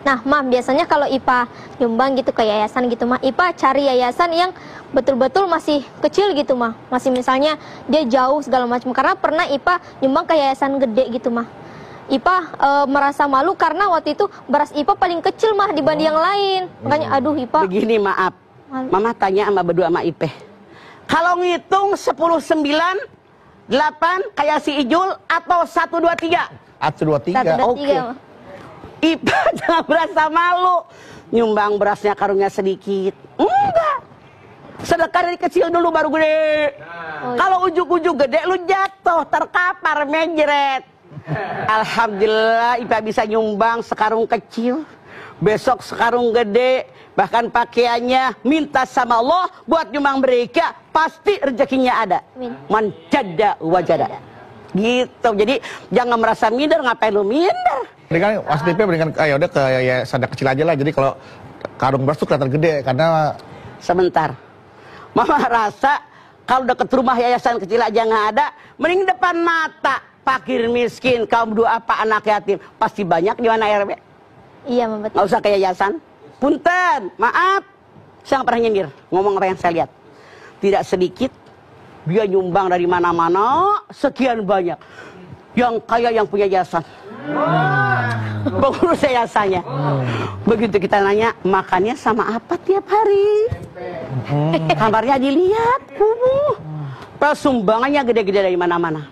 Nah, Mah, biasanya kalau IPA nyumbang gitu ke yayasan gitu, Mah, IPA cari yayasan yang betul-betul masih kecil gitu, Mah. Masih misalnya dia jauh segala macam. Karena pernah IPA nyumbang ke yayasan gede gitu, Mah. IPA merasa malu karena waktu itu beras IPA paling kecil, Mah, dibanding yang lain. Makanya, aduh IPA. Begini, maaf. Mama tanya sama berdua sama Ipe. Kalau ngitung 10, 9, 8 kayak si Ijul atau 1, 2, 3? 1, 2, 3. Oke. IPA jangan merasa malu nyumbang berasnya karungnya sedikit. Enggak. Sedekah dari kecil dulu baru gede. Kalau ujuk-ujuk gede lu jatuh, terkapar, menjeret. Alhamdulillah IPA bisa nyumbang sekarung kecil, besok sekarung gede, bahkan pakaiannya minta sama Allah buat nyumbang mereka, pasti rezekinya ada. Man jada wajada. Gitu. Jadi jangan merasa minder, ngapain lu minder? Ini kan Mas Pipe mendingan ya udah ke yayasan kecil aja lah. Jadi kalau karung beras tuh kelihatan gede karena sebentar. Mama rasa kalau deket rumah yayasan kecil aja nggak ada, mending depan mata fakir miskin, kaum duafa, anak yatim pasti banyak di mana RW. Iya, betul. Nggak usah ke yayasan. Punten, maaf, saya nggak pernah nyindir. Ngomong apa yang saya lihat. Tidak sedikit dia nyumbang dari mana-mana, sekian banyak. Yang kaya yang punya yayasan. Pengurus yayasannya. Begitu kita nanya, makannya sama apa tiap hari? Kamarnya dilihat, sumbangannya gede-gede dari mana-mana.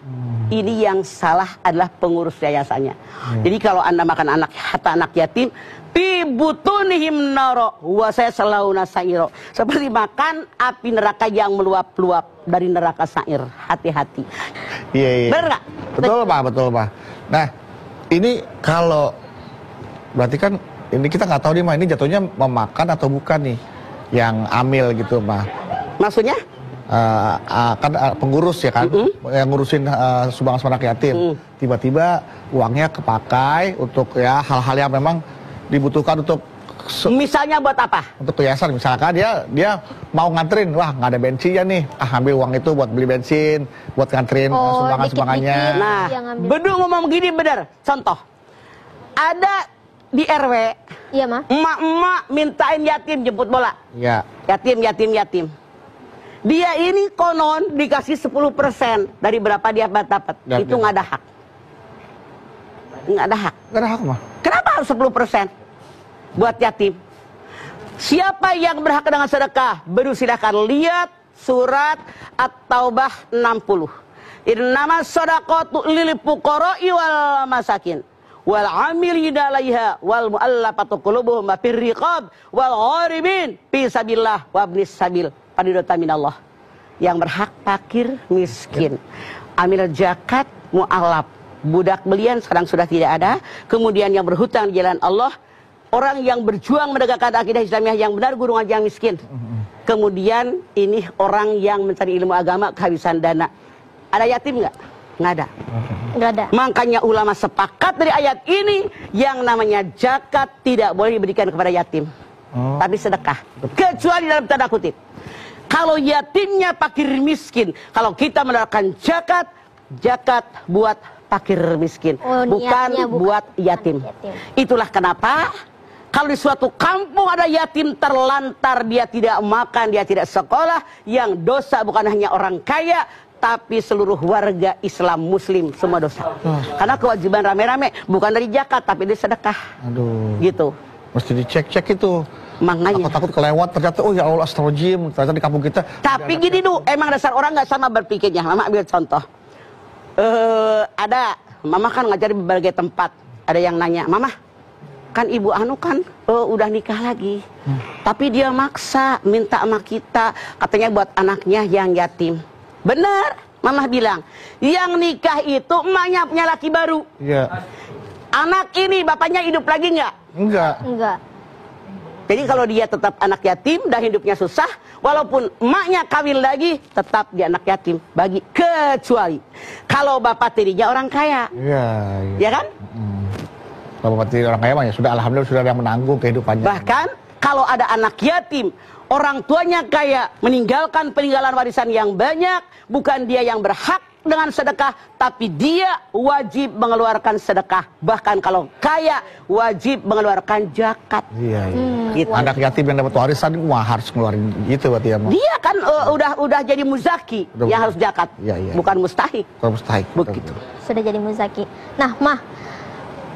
Ini yang salah adalah pengurus yayasannya. Jadi kalau Anda makan anak yatim, fi butunihim naro wa sayaslawna sa'iro. Seperti makan api neraka yang meluap-luap dari neraka sa'ir. Hati-hati. Iya. Benar nggak? Betul, Pak, betul, Pak. Nah, ini kalau berarti kan ini kita nggak tahu nih, Mah, ini jatuhnya memakan atau bukan nih yang amil gitu, Mah. Maksudnya? Kan pengurus ya kan, yang ngurusin sumbangan anak yatim. Tiba-tiba uangnya kepakai untuk ya hal-hal yang memang dibutuhkan untuk misalnya buat apa? Untuk yayasan, misalkan dia mau nganterin, wah nggak ada bensinnya nih, ambil uang itu buat beli bensin, buat nganterin sumbangan-sumbangannya. Nah, Bedu ngomong begini bener. Contoh, ada di RW, iya, Mah, emak-emak mintain yatim jemput bola. Iya. Yatim. Dia ini konon dikasih 10% dari berapa dia dapat. Itu nggak ada hak. Nggak ada hak. Nggak ada hak, Mah. Kenapa harus 10% buat yatim? Siapa yang berhak dengan sedekah? Baru silakan lihat surat At-Taubah 60. Innama shadaqatu lil fuqara'i wal masakin wal 'amilina 'alaiha wal mu'allafati qulubuhum wa fir riqab wal gharibin fi sabilillah wa ibnis sabil. Fardhatan minallah. Yang berhak fakir miskin. Amil zakat mu'allaf. Budak belian sekarang sudah tidak ada. Kemudian yang berhutang di jalan Allah. Orang yang berjuang menegakkan akidah Islamiyah yang benar, guru ngaji yang miskin. Kemudian ini orang yang mencari ilmu agama kehabisan dana. Ada yatim nggak? Nggak ada. nggak ada. Makanya ulama sepakat dari ayat ini yang namanya zakat tidak boleh diberikan kepada yatim. Tapi sedekah. Kecuali dalam tanda kutip. Kalau yatimnya fakir miskin, kalau kita menerapkan zakat buat fakir miskin, bukan buat yatim. Itulah kenapa kalau di suatu kampung ada yatim terlantar, dia tidak makan, dia tidak sekolah, yang dosa bukan hanya orang kaya, tapi seluruh warga Islam Muslim semua dosa. Karena kewajiban rame-rame bukan dari zakat tapi dari sedekah. Aduh. Gitu. Mesti dicek-cek itu. Makanya takut kelewat, ternyata oh ya Allah astagfirullahaladzim, ternyata di kampung kita. Tapi gini dulu, emang dasar orang nggak sama berpikirnya. Mama ambil contoh. Ada, Mama kan ngajar di berbagai tempat. Ada yang nanya, Mama, kan ibu anu kan udah nikah lagi. Tapi dia maksa minta sama kita, katanya buat anaknya yang yatim. Bener, Mama bilang, yang nikah itu emaknya punya laki baru. Iya. Anak ini bapaknya hidup lagi nggak? Enggak. Jadi kalau dia tetap anak yatim dan hidupnya susah, walaupun emaknya kawin lagi, tetap dia anak yatim. Bagi kecuali kalau bapak tirinya orang kaya. Iya. Ya kan? Kalau bapak tiri orang kaya mah ya sudah, alhamdulillah sudah yang menanggung kehidupannya. Bahkan kalau ada anak yatim, orang tuanya kaya, meninggalkan peninggalan warisan yang banyak, bukan dia yang berhak dengan sedekah, tapi dia wajib mengeluarkan sedekah. Bahkan kalau kaya, wajib mengeluarkan zakat. Iya, iya. Gitu. Anak yatim yang dapat warisan, wah harus ngeluarin itu berarti ya. Dia kan udah jadi muzaki, yang harus zakat, bukan mustahik. Kalau mustahik. Begitu. Sudah jadi muzaki. Nah, Mah,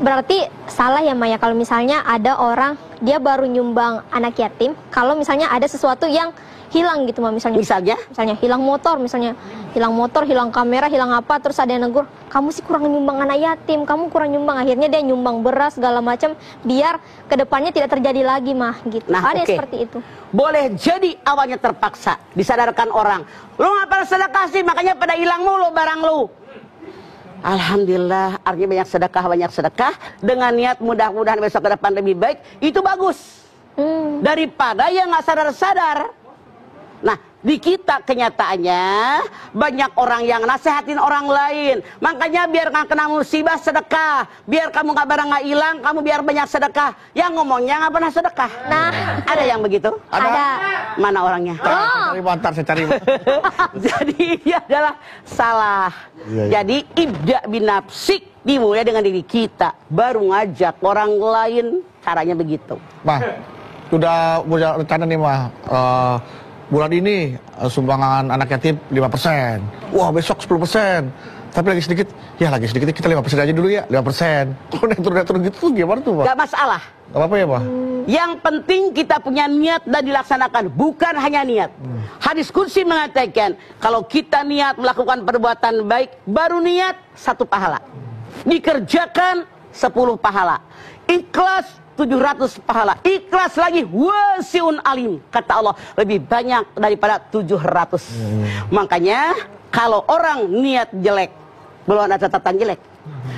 berarti salah ya, Mah ya, kalau misalnya ada orang dia baru nyumbang anak yatim, kalau misalnya ada sesuatu yang hilang gitu, Mah, misalnya hilang motor, hilang kamera, hilang apa, terus ada yang negur, kamu sih kurang nyumbang anak yatim, kamu kurang nyumbang, akhirnya dia nyumbang beras segala macam biar kedepannya tidak terjadi lagi, Mah, gitu. Nah, ada seperti itu. Boleh jadi awalnya terpaksa disadarkan orang, lu ngapa sedekah sih, makanya pada hilang mulu barang lu. Alhamdulillah, artinya banyak sedekah dengan niat mudah-mudahan besok ke depan lebih baik, itu bagus daripada yang nggak sadar-sadar. Nah, di kita kenyataannya banyak orang yang nasehatin orang lain. Makanya biar nggak kena musibah sedekah, biar kamu nggak barang nggak hilang, kamu biar banyak sedekah. Yang ngomongnya nggak pernah sedekah. Nah, ada yang begitu? Ada. Mana orangnya? Cari bantar, saya cari. Jadi ini adalah salah. Iya. Jadi ibda binafsik, dimulai dengan diri kita, baru ngajak orang lain. Caranya begitu. Mah, sudah punya rencana nih, Mah. Bulan ini sumbangan anak yatim 5%. Wah, besok 10%. Tapi lagi sedikit kita 5% aja dulu ya, 5%. Kalau turun gitu gimana tuh, Pak? Gak masalah. Gak apa-apa ya, Pak? Yang penting kita punya niat dan dilaksanakan, bukan hanya niat. Hadis qudsi mengatakan, kalau kita niat melakukan perbuatan baik, baru niat 1 pahala. Dikerjakan 10 pahala. Ikhlas 700 pahala. Ikhlas lagi wasiun alim, kata Allah, lebih banyak daripada 700. Makanya kalau orang niat jelek, belum ada catatan jelek,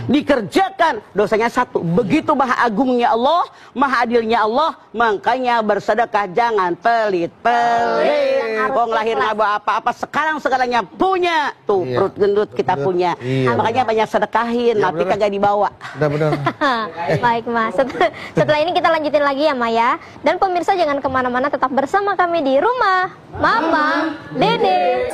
dikerjakan dosanya 1. Begitu maha agungnya Allah, maha adilnya Allah. Makanya bersedekah jangan pelit-pelit. Wong lahir nggak bawa apa-apa, sekarang segalanya punya. Tuh, perut gendut kita punya. Makanya banyak sedekahin, tapi kagak dibawa. Benar. Baik, Mas. Setelah ini kita lanjutin lagi ya, Maya. Dan pemirsa jangan kemana-mana, tetap bersama kami di Rumah Mama Dede.